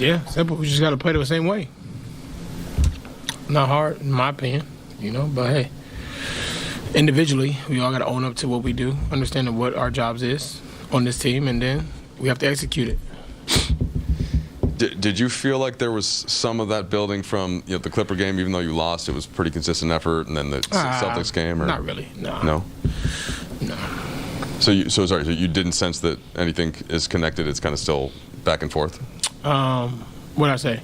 Yeah, simple. We just got to play the same way. Not hard, in my opinion, but hey, individually, we all got to own up to what we do, understand what our jobs is on this team, and then we have to execute it. Did you feel like there was some of that building from the Clipper game, even though you lost, it was pretty consistent effort, and then the Celtics game? Or? Not really, no. No? No. So you didn't sense that anything is connected, it's kind of still back and forth? What did I say?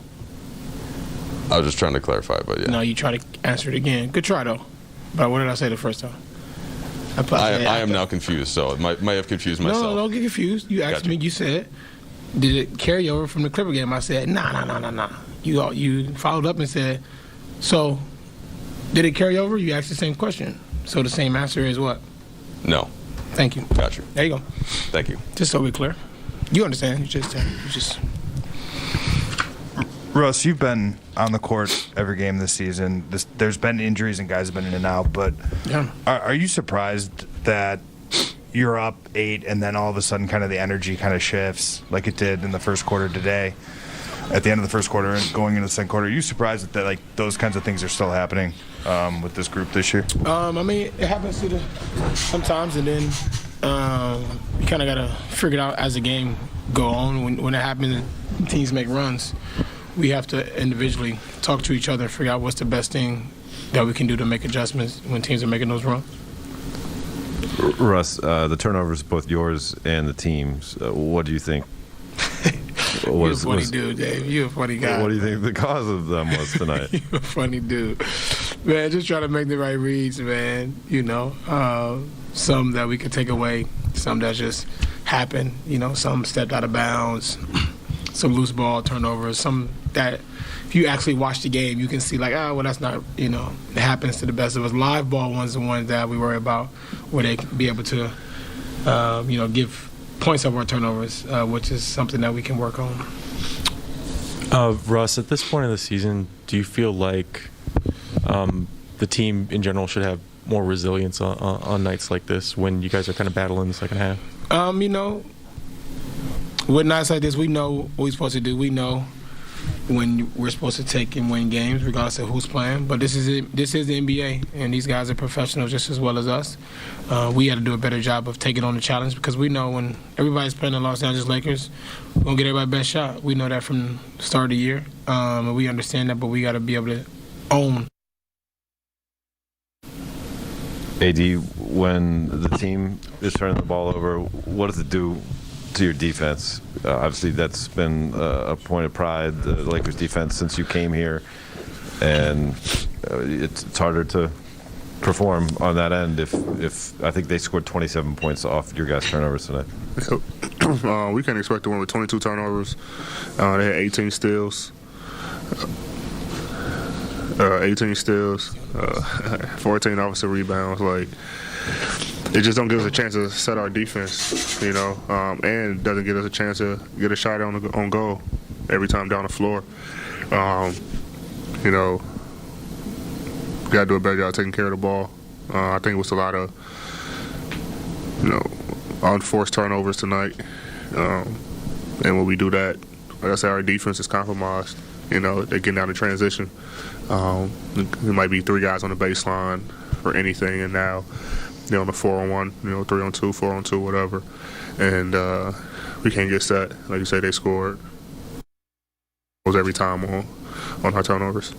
I was just trying to clarify, but yeah. No, you try to answer it again. Good try, though. But what did I say the first time? I am now confused, so it might have confused myself. No, don't get confused. You asked me, you said, did it carry over from the Clipper game? I said, nah. You followed up and said, so did it carry over? You asked the same question. So the same answer is what? No. Thank you. Got you. There you go. Thank you. Just so we're clear. You understand. You just. Russ, you've been on the court every game this season. There's been injuries and guys have been in and out, but yeah. Are you surprised that you're up 8 and then all of a sudden kind of the energy kind of shifts like it did in the first quarter today? At the end of the first quarter and going into the second quarter, are you surprised that like those kinds of things are still happening with this group this year? I mean, it happens sometimes, and then you kind of got to figure it out as the game go on. When it happens, teams make runs. We have to individually talk to each other, figure out what's the best thing that we can do to make adjustments when teams are making those runs. Russ, the turnovers, both yours and the team's, what do you think? You're a funny dude, Dave. You're a funny guy. What do you think the cause of them was tonight? You're a funny dude. Man, just trying to make the right reads, man. Some that we could take away, some that just happened. Some stepped out of bounds, some loose ball turnovers, some that if you actually watch the game, you can see like, that's not, it happens to the best of us. Live ball ones are the ones that we worry about, where they can be able to, give points over our turnovers, which is something that we can work on. Russ, at this point in the season, do you feel like the team in general should have more resilience on nights like this when you guys are kind of battling the second half? With nights like this, we know what we're supposed to do. We know when we're supposed to take and win games, regardless of who's playing. But this is the NBA, and these guys are professionals just as well as us. We got to do a better job of taking on the challenge, because we know when everybody's playing the Los Angeles Lakers, we're going to get everybody's best shot. We know that from the start of the year. And we understand that, but we got to be able to own. AD, when the team is turning the ball over, what does it do to your defense? Obviously, that's been a point of pride, the Lakers' defense, since you came here, and it's harder to perform on that end if I think they scored 27 points off your guys' turnovers tonight. We can't expect to win with 22 turnovers. They had 18 steals. 14 offensive rebounds. It just don't give us a chance to set our defense, and doesn't give us a chance to get a shot on goal every time down the floor. Got to do a better job taking care of the ball. I think it was a lot of, unforced turnovers tonight. And when we do that, like I said, our defense is compromised. They're getting down to transition. There might be 3 guys on the baseline for anything, and now on the 4-on-1, 3-on-2, 4-on-2, whatever. And we can't get set. Like you say, they scored every time on our turnovers.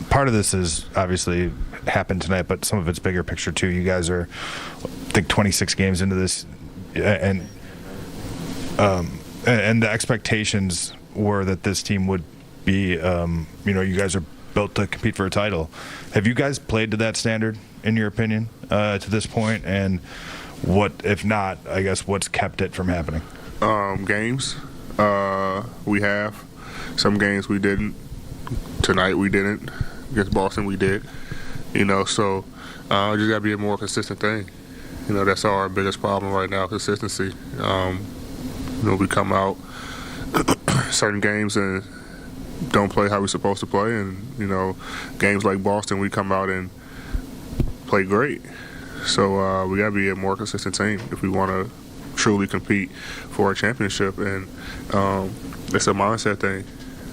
Part of this is obviously happened tonight, but some of it's bigger picture too. You guys are, I think, 26 games into this, and the expectations were that this team would be, you guys are built to compete for a title. Have you guys played to that standard, in your opinion, to this point? And what, if not, I guess, what's kept it from happening? Games. We have. Some games we didn't. Tonight we didn't. Against Boston we did. So just got to be a more consistent thing. That's our biggest problem right now, consistency. We come out certain games and don't play how we're supposed to play, and games like Boston, we come out and play great. So we got to be a more consistent team if we want to truly compete for a championship. And it's a mindset thing.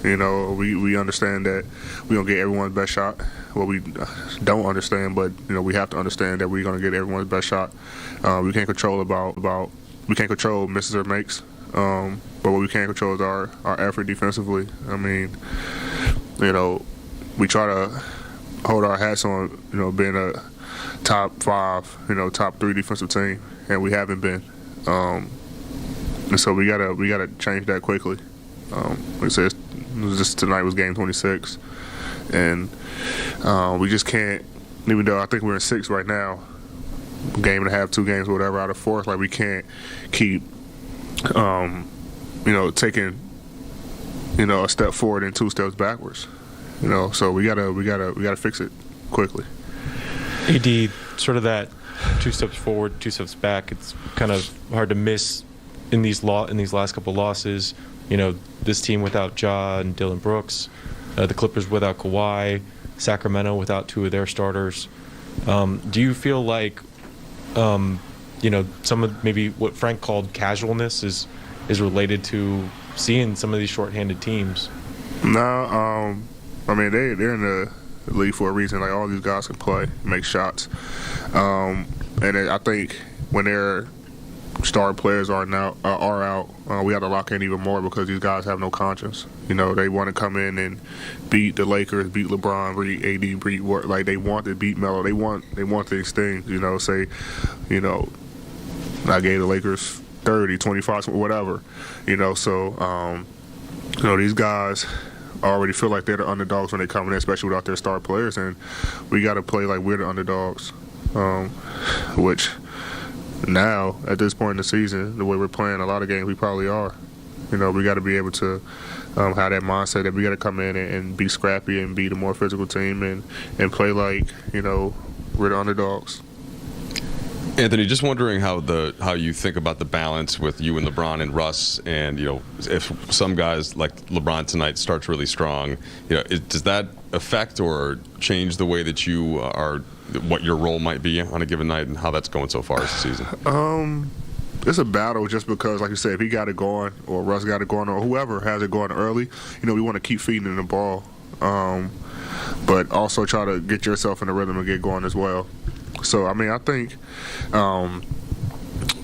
You know, we understand that we're going to get everyone's best shot. Well, we don't understand, but, you know, we have to understand that we're going to get everyone's best shot. We can't control we can't control misses or makes, but what we can control is our effort defensively. I mean, you know, we try to hold our hats on, you know, being a top 5, you know, top 3 defensive team, and we haven't been. And so we gotta change that quickly. Like I said, tonight was game 26, and we just can't. Even though I think we're in 6 right now, game and a half, 2 games, whatever, out of 4, like we can't keep, you know, taking, you know, a step forward and 2 steps backwards. You know, so we gotta fix it quickly. AD, sort of that 2 steps forward, 2 steps back. It's kind of hard to miss in these last couple losses. You know, this team without Ja and Dylan Brooks, the Clippers without Kawhi, Sacramento without 2 of their starters. Do you feel like, you know, some of maybe what Frank called casualness is related to seeing some of these shorthanded teams? No, I mean they're in the league for a reason. Like, all these guys can play, make shots, and I think when their star players are out, we have to lock in even more because these guys have no conscience. You know, they want to come in and beat the Lakers, beat LeBron, beat AD, beat like they want to beat Melo. They want these things. You know, say, you know, I gave the Lakers 30, 25, whatever. You know, so you know, these guys already feel like they're the underdogs when they come in, especially without their star players, and we got to play like we're the underdogs, which now at this point in the season, the way we're playing a lot of games, we probably are. You know, we got to be able to have that mindset that we got to come in and be scrappy and be the more physical team and play like, you know, we're the underdogs. Anthony, just wondering how you think about the balance with you and LeBron and Russ, and, you know, if some guys like LeBron tonight starts really strong, you know, does that affect or change the way that you are, what your role might be on a given night, and how that's going so far this season? It's a battle just because, like you said, if he got it going, or Russ got it going, or whoever has it going early, you know, we want to keep feeding him the ball, but also try to get yourself in the rhythm and get going as well. So, I mean, I think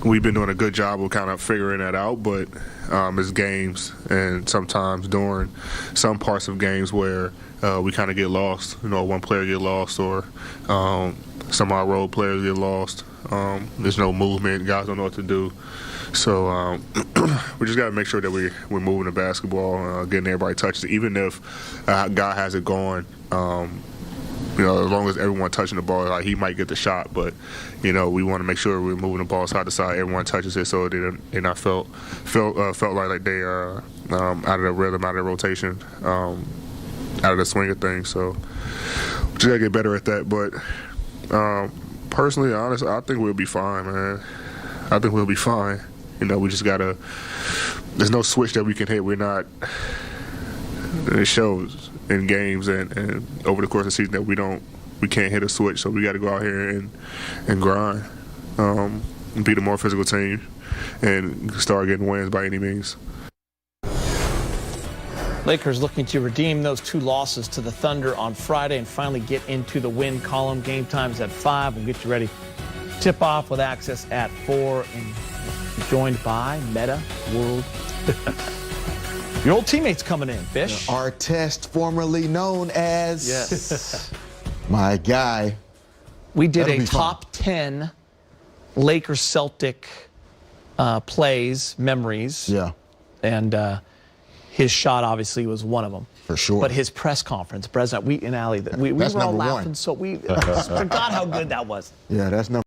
we've been doing a good job of kind of figuring that out, but it's games, and sometimes during some parts of games where we kind of get lost. You know, one player get lost, or some of our role players get lost. There's no movement. Guys don't know what to do. So we just got to make sure that we're moving the basketball, getting everybody touches it. Even if a guy has it going, you know, as long as everyone touching the ball, like, he might get the shot, but, you know, we want to make sure we're moving the ball side to side. Everyone touches it, so they're not felt like they are out of the rhythm, out of the rotation, out of the swing of things. So we just gotta get better at that. But personally, honestly, I think we'll be fine, man. I think we'll be fine. You know, we just gotta. There's no switch that we can hit. We're not. It shows in games and over the course of the season that we can't hit a switch, so we got to go out here and grind, be the more physical team, and start getting wins by any means. Lakers looking to redeem those 2 losses to the Thunder on Friday and finally get into the win column. Game time's at 5. We'll get you ready. Tip off with access at 4, and joined by Meta World. Your old teammates coming in, Fish. Artest, formerly known as... Yes. My guy. We did That'll a top 10 Lakers-Celtic plays, memories. Yeah. And his shot obviously was one of them. For sure. But his press conference, we and Allie, we were all laughing, so we forgot how good that was. Yeah, that's number